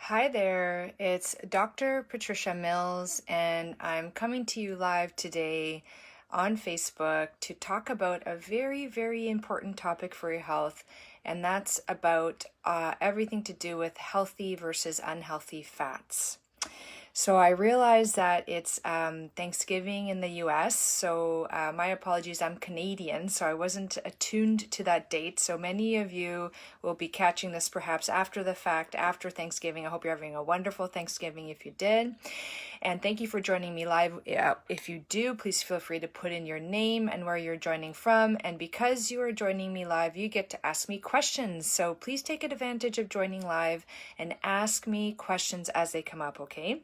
Hi there, it's Dr. Patricia Mills, and I'm coming to you live today on Facebook to talk about a very important topic for your health, and that's about everything to do with healthy versus unhealthy fats. So I realize that it's Thanksgiving in the US, so my apologies, I'm Canadian, so I wasn't attuned to that date. So many of you will be catching this perhaps after the fact, after Thanksgiving. I hope you're having a wonderful Thanksgiving if you did. And thank you for joining me live. If you do, please feel free to put in your name and where you're joining from. And because you are joining me live, you get to ask me questions. So please take advantage of joining live and ask me questions as they come up, okay?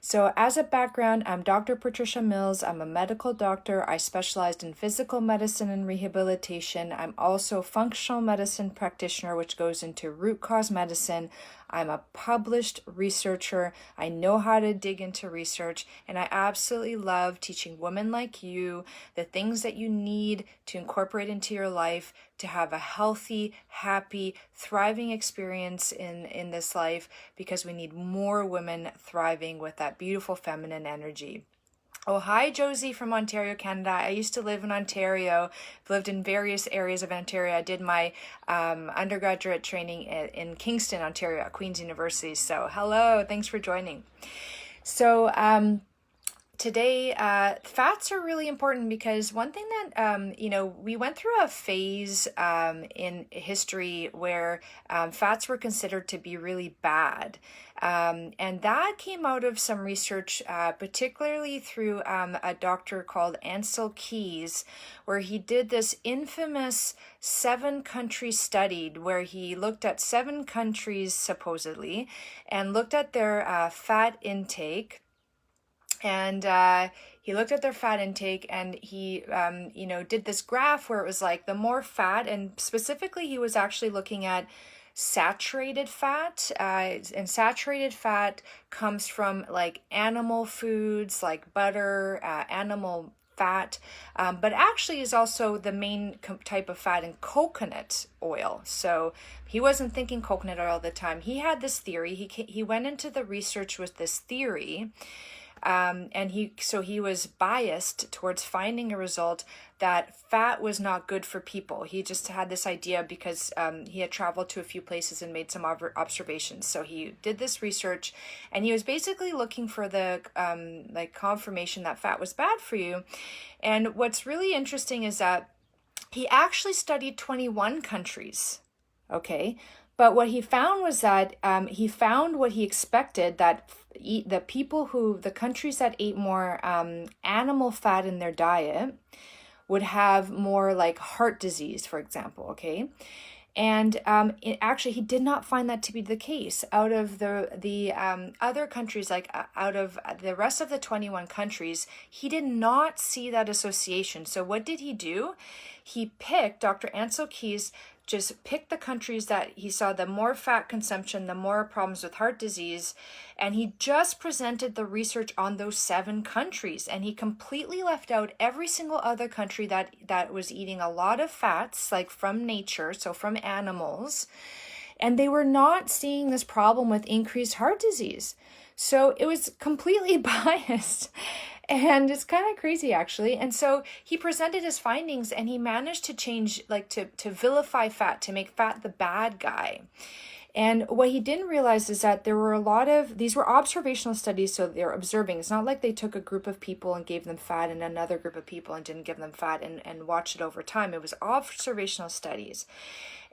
So as a background, I'm Dr. Patricia Mills. I'm a medical doctor. I specialized in physical medicine and rehabilitation. I'm also a functional medicine practitioner, which goes into root cause medicine. I'm a published researcher. I know how to dig into research, and I absolutely love teaching women like you the things that you need to incorporate into your life to have a healthy, happy, thriving experience in this life, because we need more women thriving with that beautiful feminine energy. Oh, hi, Josie from Ontario, Canada. I used to live in Ontario. I've lived in various areas of Ontario. I did my undergraduate training in Kingston, Ontario, at Queen's University. So hello, thanks for joining. So today, fats are really important because one thing that, we went through a phase in history where fats were considered to be really bad. And that came out of some research, particularly through a doctor called Ancel Keys, where he did this infamous 7-country study where he looked at 7 countries supposedly and looked at their fat intake. And he looked at their fat intake, and he, did this graph where it was like the more fat, and specifically he was actually looking at saturated fat. And saturated fat comes from like animal foods, like butter, animal fat, but actually is also the main type of fat in coconut oil. So he wasn't thinking coconut oil at the time. He had this theory. He went into the research with this theory. And he was biased towards finding a result that fat was not good for people. He just had this idea because he had traveled to a few places and made some observations. So he did this research, and he was basically looking for the confirmation that fat was bad for you. And what's really interesting is that he actually studied 21 countries. Okay. But what he found was that he found what he expected, that the countries that ate more animal fat in their diet would have more like heart disease, for example, okay? And he did not find that to be the case. Out of the other countries, out of the rest of the 21 countries, he did not see that association. So what did he do? He picked, Dr. Ancel Keys just picked the countries that he saw the more fat consumption, the more problems with heart disease, and he just presented the research on those 7 countries, and he completely left out every single other country that was eating a lot of fats, like from nature, so from animals, and they were not seeing this problem with increased heart disease. So it was completely biased. And it's kind of crazy, actually. And so he presented his findings, and he managed to change, to vilify fat, to make fat the bad guy. And what he didn't realize is that there were these were observational studies, so they're observing. It's not like they took a group of people and gave them fat and another group of people and didn't give them fat and watched it over time. It was observational studies.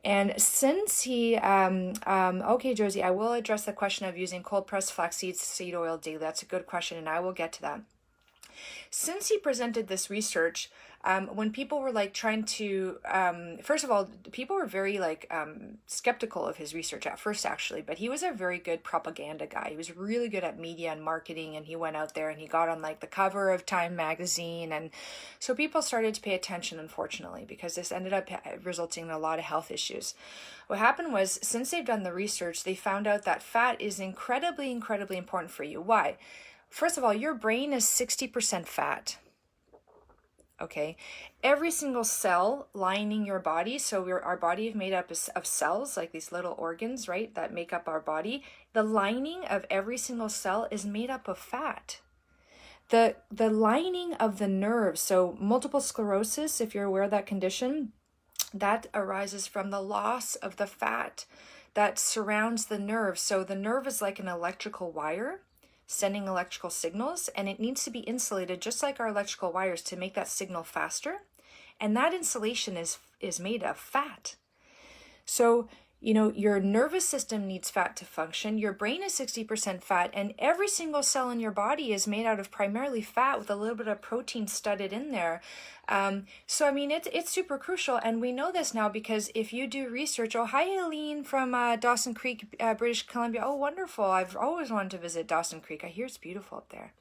And since he, okay, Josie, I will address the question of using cold-pressed flaxseed seed oil daily. That's a good question, and I will get to that. Since he presented this research, when people were trying to, first of all, people were very skeptical of his research at first, actually, but he was a very good propaganda guy. He was really good at media and marketing, and he went out there and he got on the cover of Time magazine. And so people started to pay attention, unfortunately, because this ended up resulting in a lot of health issues. What happened was, since they've done the research, they found out that fat is incredibly important for you. Why? First of all, your brain is 60% fat. Okay, every single cell lining your body, so our body is made up of cells, like these little organs, right, that make up our body. The lining of every single cell is made up of fat. The lining of the nerves, so multiple sclerosis, if you're aware of that condition, that arises from the loss of the fat that surrounds the nerve. So the nerve is like an electrical wire sending electrical signals, and it needs to be insulated just like our electrical wires to make that signal faster. And that insulation is made of fat. So, your nervous system needs fat to function. Your brain is 60% fat, and every single cell in your body is made out of primarily fat with a little bit of protein studded in there. So, I mean, it's super crucial, and we know this now because if you do research, oh, hi, Aileen from Dawson Creek, British Columbia. Oh, wonderful. I've always wanted to visit Dawson Creek. I hear it's beautiful up there.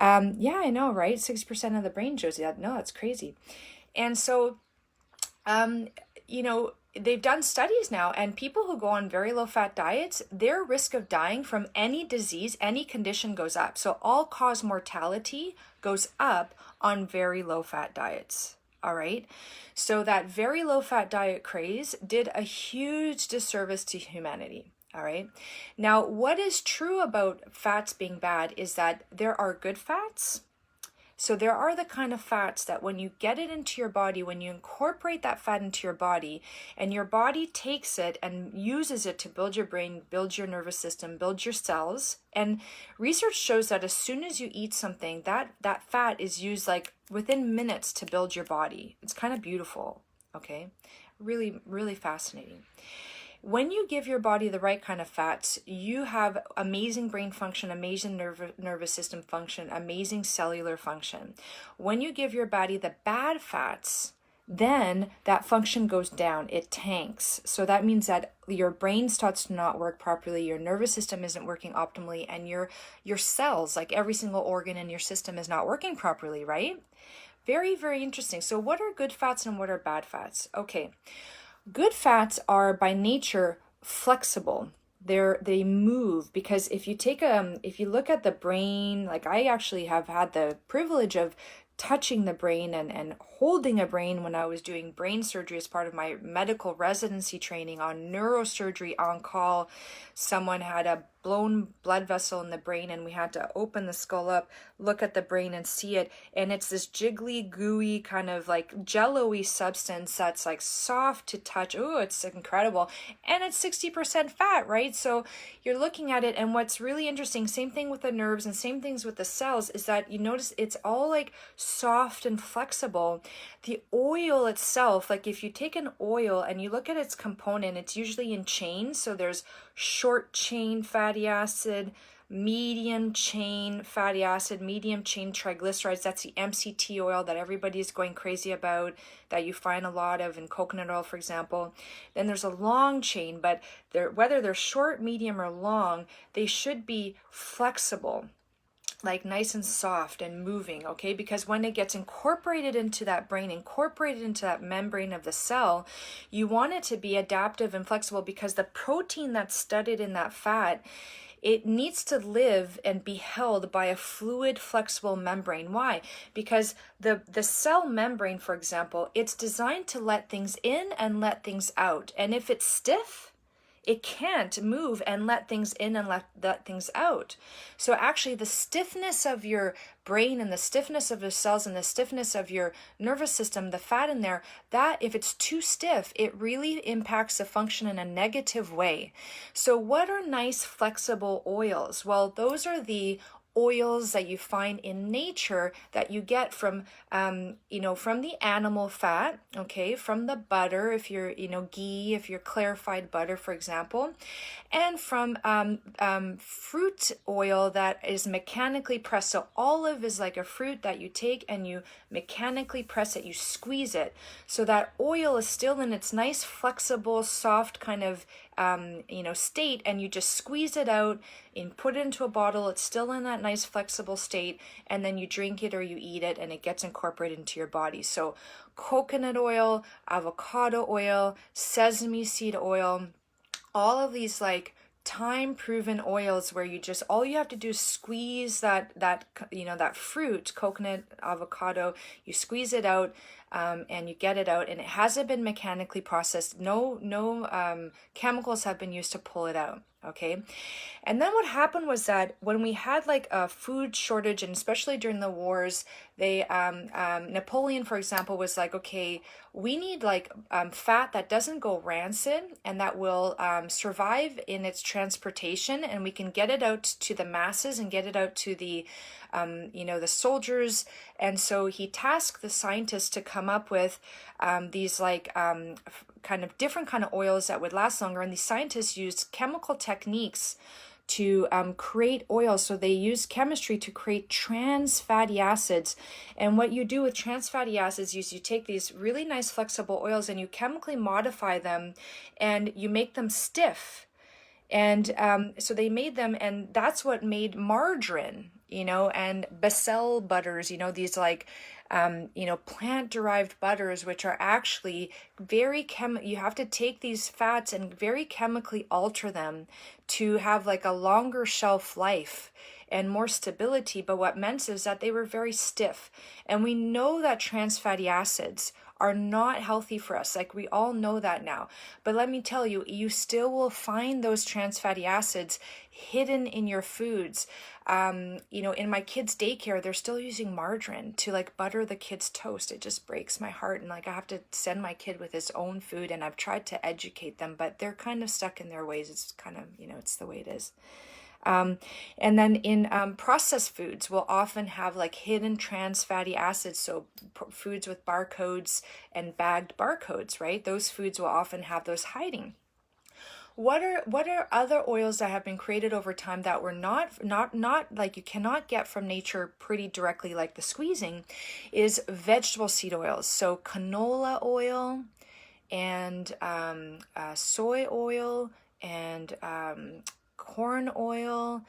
Yeah, I know, right? 6% of the brain, Josie. No, that's crazy. And so, they've done studies now, and people who go on very low fat diets, their risk of dying from any disease, any condition goes up. So all cause mortality goes up on very low fat diets. All right. So that very low fat diet craze did a huge disservice to humanity. All right. Now, what is true about fats being bad is that there are good fats. So there are the kind of fats that when you get it into your body, when you incorporate that fat into your body, and your body takes it and uses it to build your brain, build your nervous system, build your cells. And research shows that as soon as you eat something, that fat is used like within minutes to build your body. It's kind of beautiful, okay? Really, really fascinating. When you give your body the right kind of fats, you have amazing brain function, amazing nervous system function, amazing cellular function. When you give your body the bad fats, then that function goes down, it tanks. So that means that your brain starts to not work properly, your nervous system isn't working optimally, and your cells, like every single organ in your system, is not working properly, right? Very, very interesting. So what are good fats and what are bad fats? Okay. Good fats are by nature flexible. They move, because if you look at the brain, like I actually have had the privilege of touching the brain and holding a brain when I was doing brain surgery as part of my medical residency training on neurosurgery on call. Someone had a blown blood vessel in the brain, and we had to open the skull up, look at the brain and see it. And it's this jiggly, gooey, kind of like jello-y substance that's like soft to touch. Oh, it's incredible. And it's 60% fat, right? So you're looking at it, and what's really interesting, same thing with the nerves and same things with the cells, is that you notice it's all like soft and flexible. The oil itself, like if you take an oil and you look at its component, it's usually in chains. So there's short chain fatty acid, medium chain fatty acid, medium chain triglycerides. That's the MCT oil that everybody's going crazy about, that you find a lot of in coconut oil, for example. Then there's a long chain, but whether they're short, medium, or long, they should be flexible, like nice and soft and moving, okay? Because when it gets incorporated into that brain, incorporated into that membrane of the cell, you want it to be adaptive and flexible, because the protein that's studded in that fat, it needs to live and be held by a fluid, flexible membrane. Why? Because the cell membrane, for example, it's designed to let things in and let things out. And if it's stiff, it can't move and let things in and let things out. So actually the stiffness of your brain and the stiffness of your cells and the stiffness of your nervous system, the fat in there, that if it's too stiff, it really impacts the function in a negative way. So what are nice flexible oils? Well, those are the oils that you find in nature that you get from from the animal fat, okay, from the butter, if you're ghee, if you're clarified butter, for example, and from fruit oil that is mechanically pressed. So olive is like a fruit that you take and you mechanically press it, you squeeze it, so that oil is still in its nice flexible soft kind of state, and you just squeeze it out and put it into a bottle. It's still in that nice flexible state, and then you drink it or you eat it, and it gets incorporated into your body. So coconut oil, avocado oil, sesame seed oil, all of these like time proven oils where you just, all you have to do is squeeze that fruit, coconut, avocado, you squeeze it out, and you get it out, and it hasn't been mechanically processed. No chemicals have been used to pull it out. Okay. And then what happened was that when we had like a food shortage, and especially during the wars, they Napoleon, for example, was like, okay, we need like fat that doesn't go rancid and that will survive in its transportation, and we can get it out to the masses and get it out to the the soldiers. And so he tasked the scientists to come up with these like kind of different kind of oils that would last longer. And these scientists used chemical techniques to create oils. So they use chemistry to create trans fatty acids. And what you do with trans fatty acids is you take these really nice flexible oils and you chemically modify them and you make them stiff. And so they made them, and that's what made margarine, and Becel butters, these like, plant-derived butters, which are actually very you have to take these fats and very chemically alter them to have like a longer shelf life and more stability. But what meant is that they were very stiff. And we know that trans fatty acids are not healthy for us. Like, we all know that now. But let me tell you, you still will find those trans fatty acids hidden in your foods. In my kids' daycare, they're still using margarine to like butter the kids' toast. It just breaks my heart. And like, I have to send my kid with his own food, and I've tried to educate them, but they're kind of stuck in their ways. It's kind of, it's the way it is. And then in processed foods, we'll often have like hidden trans fatty acids. So foods with barcodes and bagged barcodes, right? Those foods will often have those hiding. What are other oils that have been created over time that were not like, you cannot get from nature pretty directly, like the squeezing, is vegetable seed oils. So canola oil and soy oil and corn oil,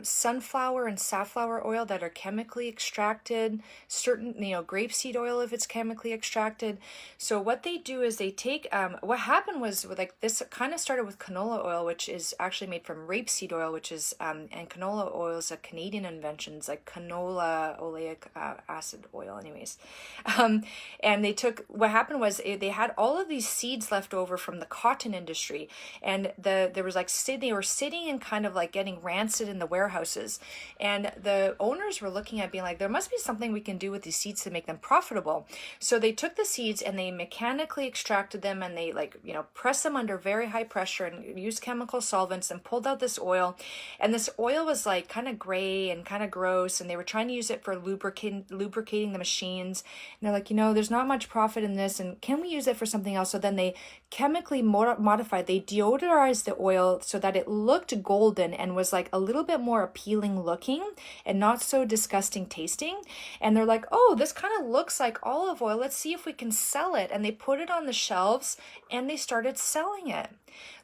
sunflower and safflower oil that are chemically extracted, certain, grapeseed oil if it's chemically extracted. So what they do is they take, what happened was like this kind of started with canola oil, which is actually made from rapeseed oil, which is, and canola oil is a Canadian invention. It's like canola oleic acid oil anyways. And they took, what happened was they had all of these seeds left over from the cotton industry, and there was like, they were sitting and kind of like getting rancid in the warehouses, and the owners were looking at being like, there must be something we can do with these seeds to make them profitable. So they took the seeds and they mechanically extracted them, and they like, pressed them under very high pressure and used chemical solvents and pulled out this oil. And this oil was like kind of gray and kind of gross, and they were trying to use it for lubricating the machines. And they're like, there's not much profit in this, and can we use it for something else? So then they chemically modified, they deodorized the oil so that it looked golden and was like a little bit more appealing looking and not so disgusting tasting. And they're like, oh, this kind of looks like olive oil. Let's see if we can sell it. And they put it on the shelves and they started selling it.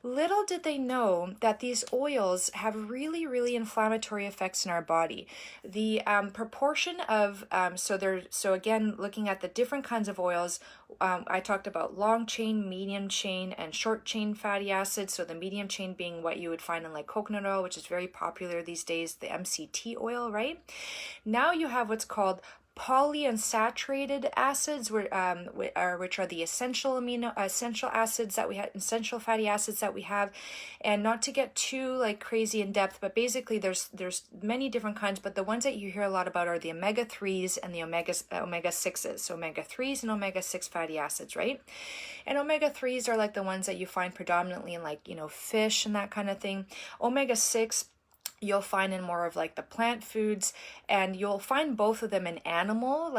Little did they know that these oils have really, really inflammatory effects in our body. The proportion of, so again, looking at the different kinds of oils, I talked about long chain, medium chain, and short chain fatty acids. So the medium chain being what you would find in like coconut oil, which is very popular these days, the MCT oil, right? Now you have what's called polyunsaturated acids, which are the essential acids that we have, essential fatty acids that we have. And not to get too like crazy in depth, but basically there's many different kinds, but the ones that you hear a lot about are the omega-3s and the omega-6s. So omega-3s and omega-6 fatty acids, right? And omega-3s are like the ones that you find predominantly in like, fish and that kind of thing. Omega-6 you'll find in more of like the plant foods, and you'll find both of them in animal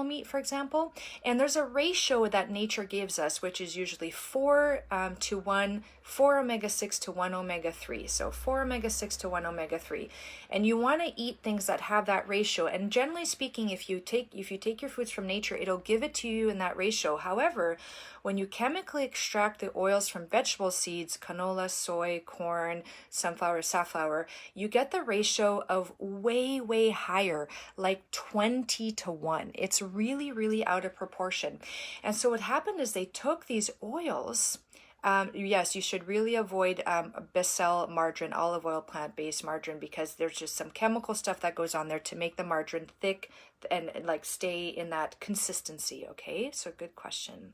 meat, for example. And there's a ratio that nature gives us, which is usually 4 to 1, 4 omega-6 to 1 omega-3. So 4 omega-6 to 1 omega-3. And you want to eat things that have that ratio. And generally speaking, if you take your foods from nature, it'll give it to you in that ratio. However, when you chemically extract the oils from vegetable seeds, canola, soy, corn, sunflower, safflower, you get the ratio of way, way higher, like 20 to 1. It's really, really out of proportion. And so what happened is they took these oils, Yes, you should really avoid Becel margarine, olive oil, plant-based margarine, because there's just some chemical stuff that goes on there to make the margarine thick and like stay in that consistency. Okay, so good question.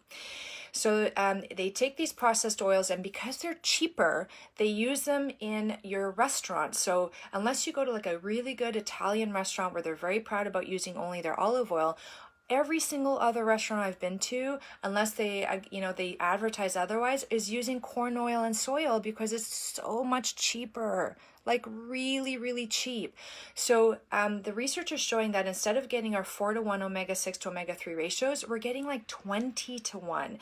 So they take these processed oils, and because they're cheaper, they use them in your restaurant. So unless you go to like a really good Italian restaurant where they're very proud about using only their olive oil, every single other restaurant I've been to, unless they, they advertise otherwise, is using corn oil and soy oil because it's so much cheaper, like really, really cheap. So the research is showing that instead of getting our 4-to-1 omega-6 to omega-3 ratios, we're getting like 20-to-1.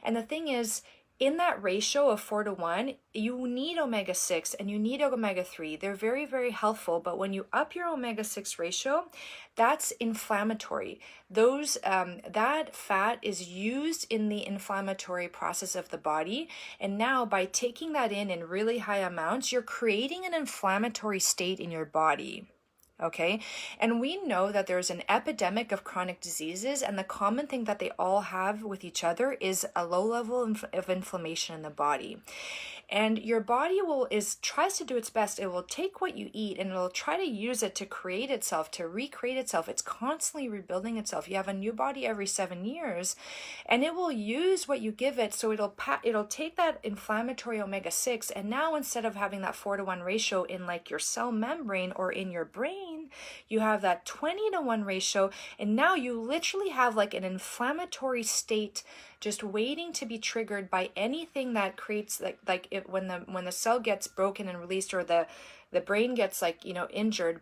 And the thing is, in that ratio of 4-to-1, you need omega-6 and you need omega-3. They're very, very helpful, but when you up your omega-6 ratio, that's inflammatory. That fat is used in the inflammatory process of the body, and now by taking that in really high amounts, you're creating an inflammatory state in your body. Okay, and we know that there's an epidemic of chronic diseases, and the common thing that they all have with each other is a low level of inflammation in the body. And your body tries to do its best. It will take what you eat and it'll try to use it to create itself, to recreate itself. It's constantly rebuilding itself. You have a new body every 7 years, and it will use what you give it. So it'll take that inflammatory omega-6, and now instead of having that 4-to-1 ratio in like your cell membrane or in your brain, you have that 20-to-1 ratio, and now you literally have like an inflammatory state just waiting to be triggered by anything that creates when the cell gets broken and released, or the brain gets injured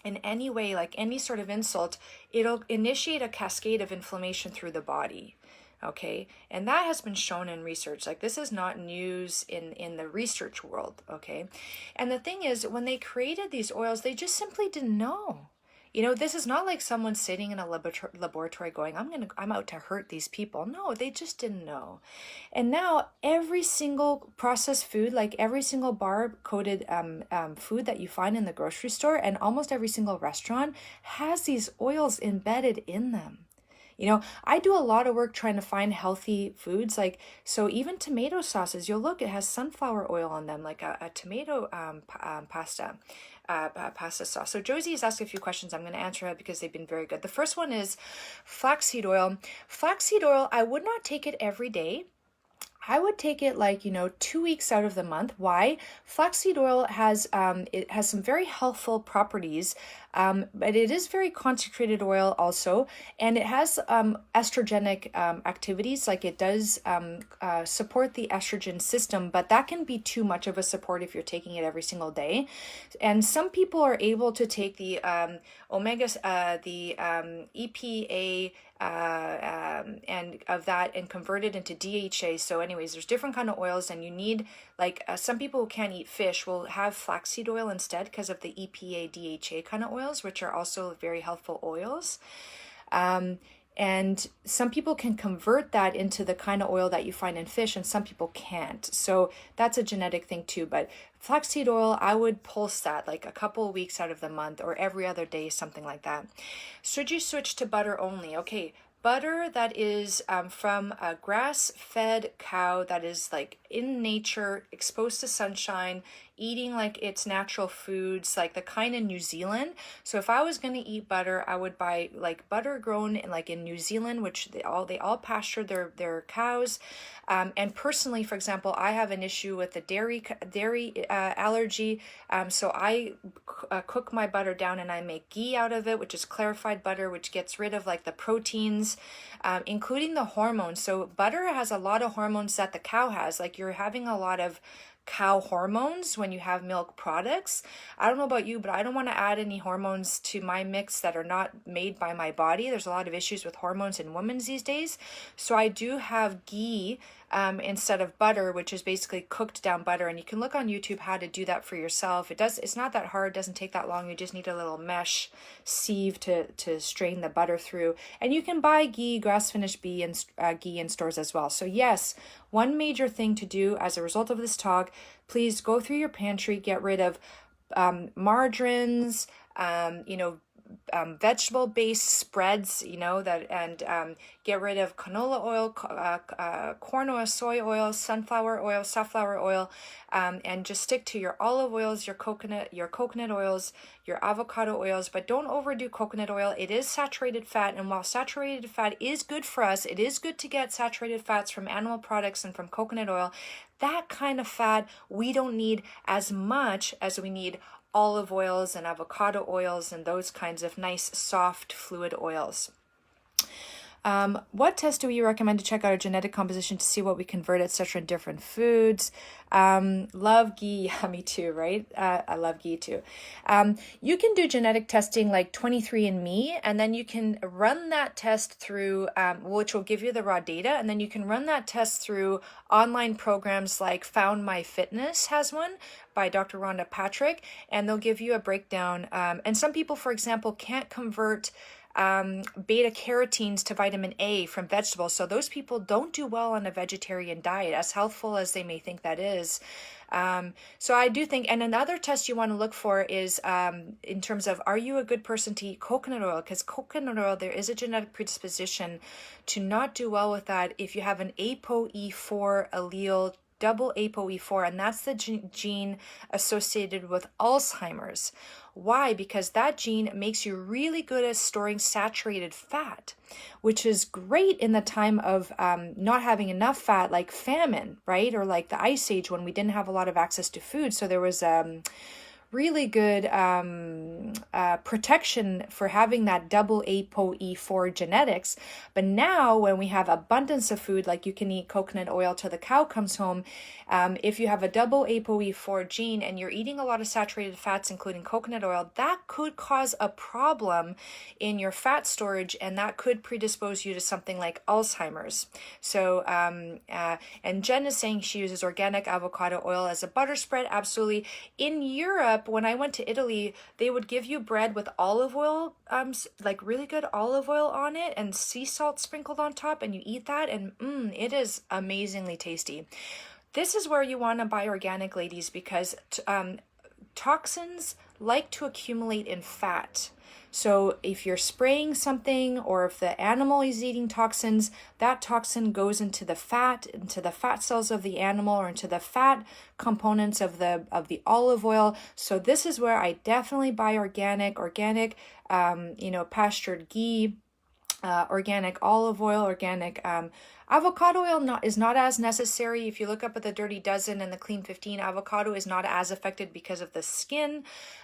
in any way, like any sort of insult, it'll initiate a cascade of inflammation through the body. Okay, and that has been shown in research. Like, this is not news in the research world. Okay, and the thing is, when they created these oils, they just simply didn't know. This is not like someone sitting in a laboratory going, I'm out to hurt these people. No, they just didn't know. And now every single processed food, like every single bar-coded food that you find in the grocery store, and almost every single restaurant has these oils embedded in them. I do a lot of work trying to find healthy foods. So even tomato sauces, you'll look, it has sunflower oil on them, like a tomato pasta sauce. So Josie has asked a few questions. I'm going to answer her because they've been very good. The first one is flaxseed oil. Flaxseed oil, I would not take it every day. I would take it 2 weeks out of the month. Why? Flaxseed oil has some very healthful properties, but it is very concentrated oil also, and it has estrogenic activities. Like, it does support the estrogen system, but that can be too much of a support if you're taking it every single day. And some people are able to take the EPA and of that and convert it into DHA. So anyways, there's different kind of oils, and you need some people who can't eat fish will have flaxseed oil instead because of the EPA DHA kind of oils, which are also very helpful oils. And some people can convert that into the kind of oil that you find in fish, and some people can't. So that's a genetic thing too. But flaxseed oil, I would pulse that like a couple of weeks out of the month, or every other day, something like that. Should you switch to butter only? Okay, butter that is from a grass-fed cow that is in nature, exposed to sunshine, eating its natural foods, like the kind in New Zealand. So if I was going to eat butter, I would buy butter grown in New Zealand, which they all pasture their cows. And personally, for example, I have an issue with the dairy allergy. So I cook my butter down and I make ghee out of it, which is clarified butter, which gets rid of the proteins, including the hormones. So butter has a lot of hormones that the cow has. You're having a lot of cow hormones when you have milk products. I don't know about you, but I don't want to add any hormones to my mix that are not made by my body. There's a lot of issues with hormones in women these days. So I do have ghee instead of butter, which is basically cooked down butter. And you can look on YouTube how to do that for yourself. It's not that hard. It doesn't take that long. You just need a little mesh sieve to strain the butter through. And you can buy ghee, grass-finished ghee in stores as well. So yes, one major thing to do as a result of this talk, please go through your pantry, get rid of margarines, vegetable-based spreads, and get rid of canola oil, corn oil, soy oil, sunflower oil, safflower oil, and just stick to your olive oils, your coconut oils, your avocado oils, but don't overdo coconut oil. It is saturated fat, and while saturated fat is good for us, it is good to get saturated fats from animal products and from coconut oil. That kind of fat we don't need as much as we need olive oils and avocado oils and those kinds of nice soft fluid oils. What test do you recommend to check out our genetic composition to see what we convert, etc. in different foods? Love ghee. Yeah, me too, right? I love ghee too. You can do genetic testing like 23andMe, and then you can run that test through, which will give you the raw data, and then you can run that test through online programs like Found My Fitness has one by Dr. Rhonda Patrick, and they'll give you a breakdown. And some people, for example, can't convert beta carotenes to vitamin A from vegetables. So those people don't do well on a vegetarian diet, as healthful as they may think that is. So I do think, and another test you want to look for is in terms of, are you a good person to eat coconut oil? Because coconut oil, there is a genetic predisposition to not do well with that if you have an ApoE4 allele, double ApoE4, and that's the gene associated with Alzheimer's. Why? Because that gene makes you really good at storing saturated fat, which is great in the time of not having enough fat, like famine, right? Or like the Ice Age when we didn't have a lot of access to food. So there was really good protection for having that double ApoE4 genetics. But now when we have abundance of food, like you can eat coconut oil till the cow comes home, if you have a double ApoE4 gene and you're eating a lot of saturated fats, including coconut oil, that could cause a problem in your fat storage, and that could predispose you to something like Alzheimer's. So, and Jen is saying she uses organic avocado oil as a butter spread. Absolutely. In Europe, when I went to Italy, they would give you bread with olive oil, like really good olive oil on it and sea salt sprinkled on top, and you eat that, and it is amazingly tasty. This is where you want to buy organic, ladies, because toxins like to accumulate in fat. So if you're spraying something, or if the animal is eating toxins, that toxin goes into the fat cells of the animal, or into the fat components of the olive oil. So this is where I definitely buy organic, pastured ghee, organic olive oil, organic avocado oil is not as necessary. If you look up at the Dirty Dozen and the Clean 15, avocado is not as affected because of the skin.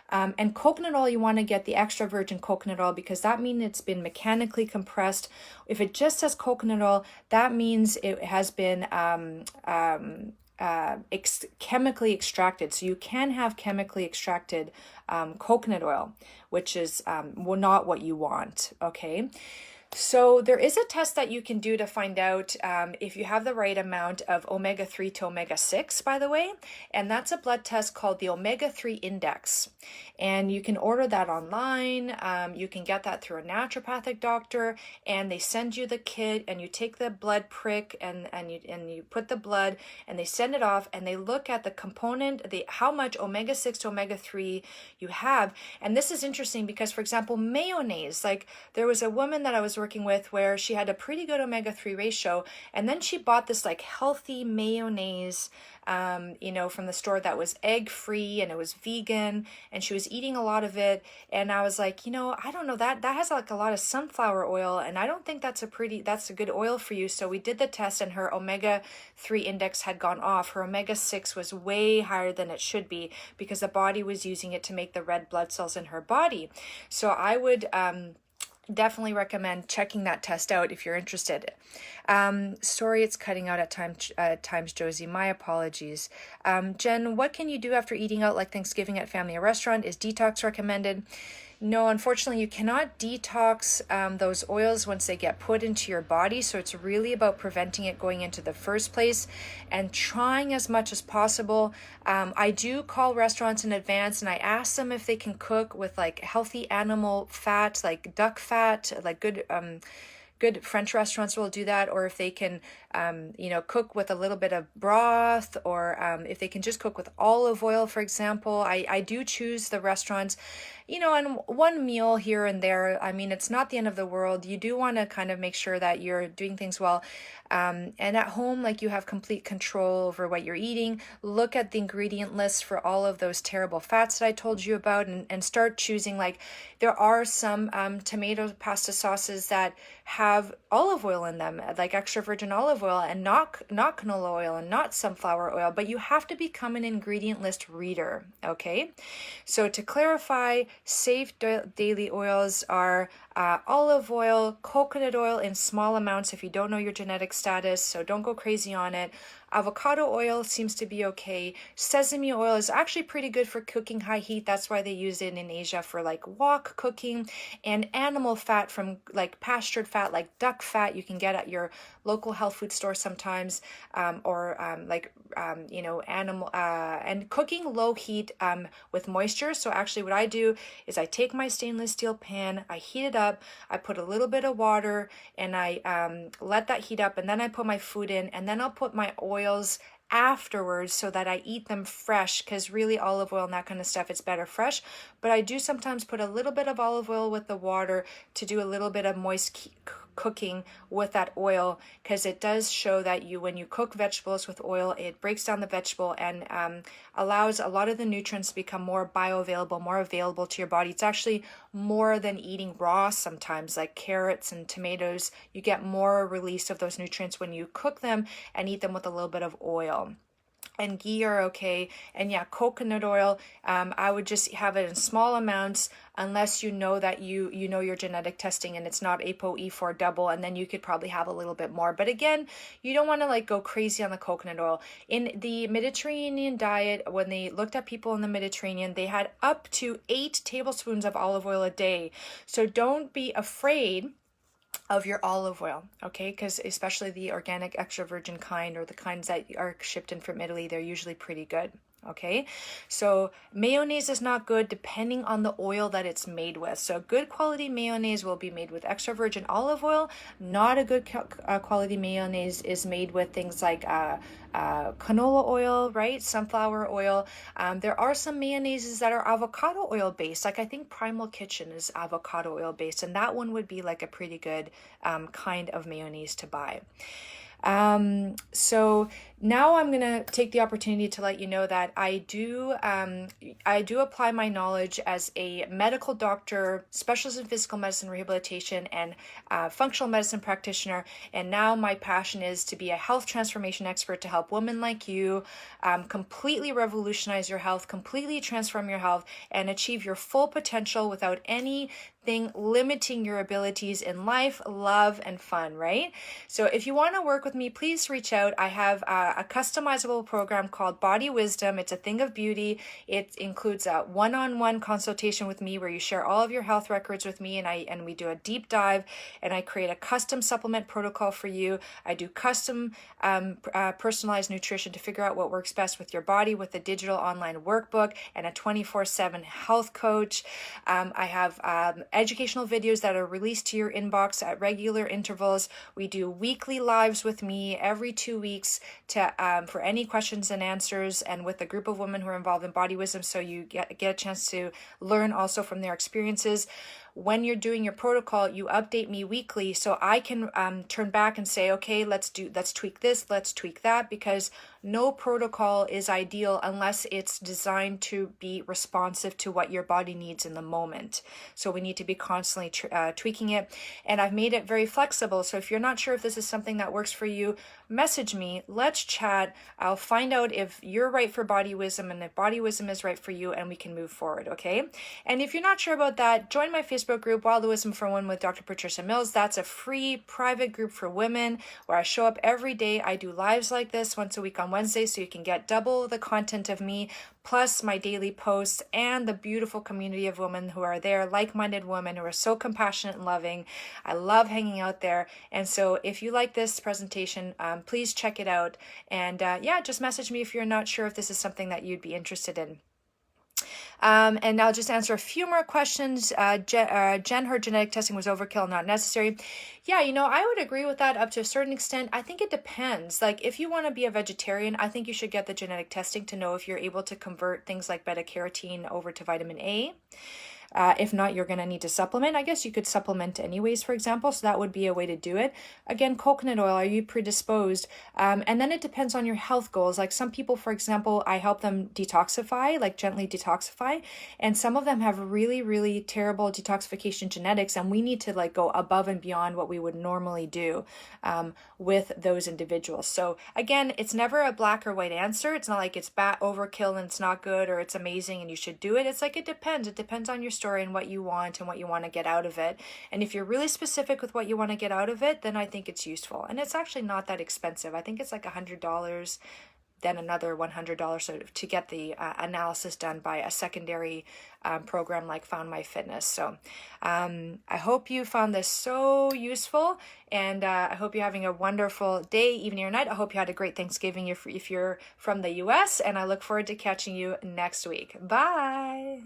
And coconut oil, you want to get the extra virgin coconut oil, because that means it's been mechanically compressed. If it just says coconut oil, that means it has been chemically extracted. So you can have chemically extracted coconut oil, which is not what you want, okay? So there is a test that you can do to find out if you have the right amount of omega-3 to omega-6, by the way, and that's a blood test called the omega-3 index. And you can order that online. You can get that through a naturopathic doctor, and they send you the kit, and you take the blood prick, and you put the blood, and they send it off, and they look at the component, how much omega-6 to omega-3 you have. And this is interesting because, for example, mayonnaise, like there was a woman that I was working with where she had a pretty good omega-3 ratio, and then she bought this like healthy mayonnaise from the store that was egg free, and it was vegan, and she was eating a lot of it. And I was like, I don't know, that has like a lot of sunflower oil, and I don't think that's a good oil for you. So we did the test, and her omega-3 index had gone off. Her omega-6 was way higher than it should be, because the body was using it to make the red blood cells in her body. So I would definitely recommend checking that test out if you're interested. Sorry, it's cutting out at times, Josie. My apologies. Jen, what can you do after eating out like Thanksgiving at family or restaurant? Is detox recommended? No, unfortunately, you cannot detox those oils once they get put into your body. So it's really about preventing it going into the first place and trying as much as possible. I do call restaurants in advance, and I ask them if they can cook with like healthy animal fat, like duck fat, like good French restaurants will do that, or if they can, cook with a little bit of broth, or if they can just cook with olive oil, for example. I do choose the restaurants. on one meal here and there, I mean, it's not the end of the world. You do want to kind of make sure that you're doing things well. And at home, like, you have complete control over what you're eating. Look at the ingredient list for all of those terrible fats that I told you about, and start choosing. Like, there are some tomato pasta sauces that have olive oil in them, like extra virgin olive oil, and not canola oil and not sunflower oil, but you have to become an ingredient list reader, okay? So to clarify, safe daily oils are olive oil, coconut oil in small amounts if you don't know your genetic status, so don't go crazy on it. Avocado oil seems to be okay. Sesame oil is actually pretty good for cooking high heat. That's why they use it in Asia for like wok cooking. And animal fat, from like pastured fat, like duck fat, you can get at your local health food store sometimes, animal, and cooking low heat with moisture. So actually what I do is I take my stainless steel pan, I heat it up, I put a little bit of water, and I let that heat up, and then I put my food in, and then I'll put my oils afterwards so that I eat them fresh, because really olive oil and that kind of stuff, it's better fresh. But I do sometimes put a little bit of olive oil with the water to do a little bit of moist cooking with that oil, because it does show that when you cook vegetables with oil, it breaks down the vegetable and allows a lot of the nutrients to become more bioavailable, more available to your body. It's actually more than eating raw sometimes, like carrots and tomatoes. You get more release of those nutrients when you cook them and eat them with a little bit of oil. And ghee are okay. And yeah, coconut oil, I would just have it in small amounts, unless you know that you know your genetic testing and it's not ApoE4 double, and then you could probably have a little bit more. But again, you don't want to like go crazy on the coconut oil. In the Mediterranean diet, when they looked at people in the Mediterranean, they had up to 8 tablespoons of olive oil a day. So don't be afraid of your olive oil, okay? Because especially the organic extra virgin kind, or the kinds that are shipped in from Italy, they're usually pretty good. Okay, so mayonnaise is not good depending on the oil that it's made with. So good quality mayonnaise will be made with extra virgin olive oil. Not a good quality mayonnaise is made with things like canola oil, right? Sunflower oil. There are some mayonnaises that are avocado oil based. Like I think Primal Kitchen is avocado oil based, and that one would be like a pretty good kind of mayonnaise to buy. So now I'm going to take the opportunity to let you know that I do apply my knowledge as a medical doctor, specialist in physical medicine rehabilitation, and functional medicine practitioner. And now my passion is to be a health transformation expert to help women like you completely revolutionize your health, completely transform your health, and achieve your full potential without anything limiting your abilities in life, love, and fun, right? So if you want to work with me, please reach out. I have a customizable program called Body Wisdom. It's a thing of beauty. It includes a one-on-one consultation with me where you share all of your health records with me, and we do a deep dive, and I create a custom supplement protocol for you. I do custom personalized nutrition to figure out what works best with your body, with a digital online workbook and a 24/7 health coach. I have educational videos that are released to your inbox at regular intervals. We do weekly lives with me every 2 weeks for any questions and answers, and with a group of women who are involved in Body Wisdom, so you get a chance to learn also from their experiences. When you're doing your protocol, you update me weekly so I can turn back and say, okay, let's tweak this, let's tweak that, because no protocol is ideal unless it's designed to be responsive to what your body needs in the moment. So we need to be constantly tweaking it. And I've made it very flexible. So if you're not sure if this is something that works for you, message me, let's chat. I'll find out if you're right for Body Wisdom and if Body Wisdom is right for you, and we can move forward, okay? And if you're not sure about that, join my Facebook group, Wild Wisdom for Women with Dr. Patricia Mills. That's a free private group for women where I show up every day. I do lives like this once a week on Wednesday, so you can get double the content of me, plus my daily posts, and the beautiful community of women who are there, like-minded women who are so compassionate and loving. I love hanging out there. And so if you like this presentation, please check it out. And just message me if you're not sure if this is something that you'd be interested in. And I'll just answer a few more questions. Jen, her genetic testing was overkill, not necessary. Yeah, I would agree with that up to a certain extent. I think it depends. Like, if you want to be a vegetarian, I think you should get the genetic testing to know if you're able to convert things like beta-carotene over to vitamin A. If not, you're going to need to supplement. I guess you could supplement anyways, for example. So that would be a way to do it. Again, coconut oil, are you predisposed? And then it depends on your health goals. Like some people, for example, I help them detoxify, like gently detoxify. And some of them have really, really terrible detoxification genetics. And we need to like go above and beyond what we would normally do with those individuals. So again, it's never a black or white answer. It's not like it's bad overkill and it's not good or it's amazing and you should do it. It's like it depends. It depends on your story and what you want to get out of it. And if you're really specific with what you want to get out of it, then I think it's useful. And it's actually not that expensive. I think it's like $100, then another $100 to get the analysis done by a secondary program like Found My Fitness. So I hope you found this so useful, and I hope you're having a wonderful day, evening, or night. I hope you had a great Thanksgiving if you're from the US, and I look forward to catching you next week. Bye.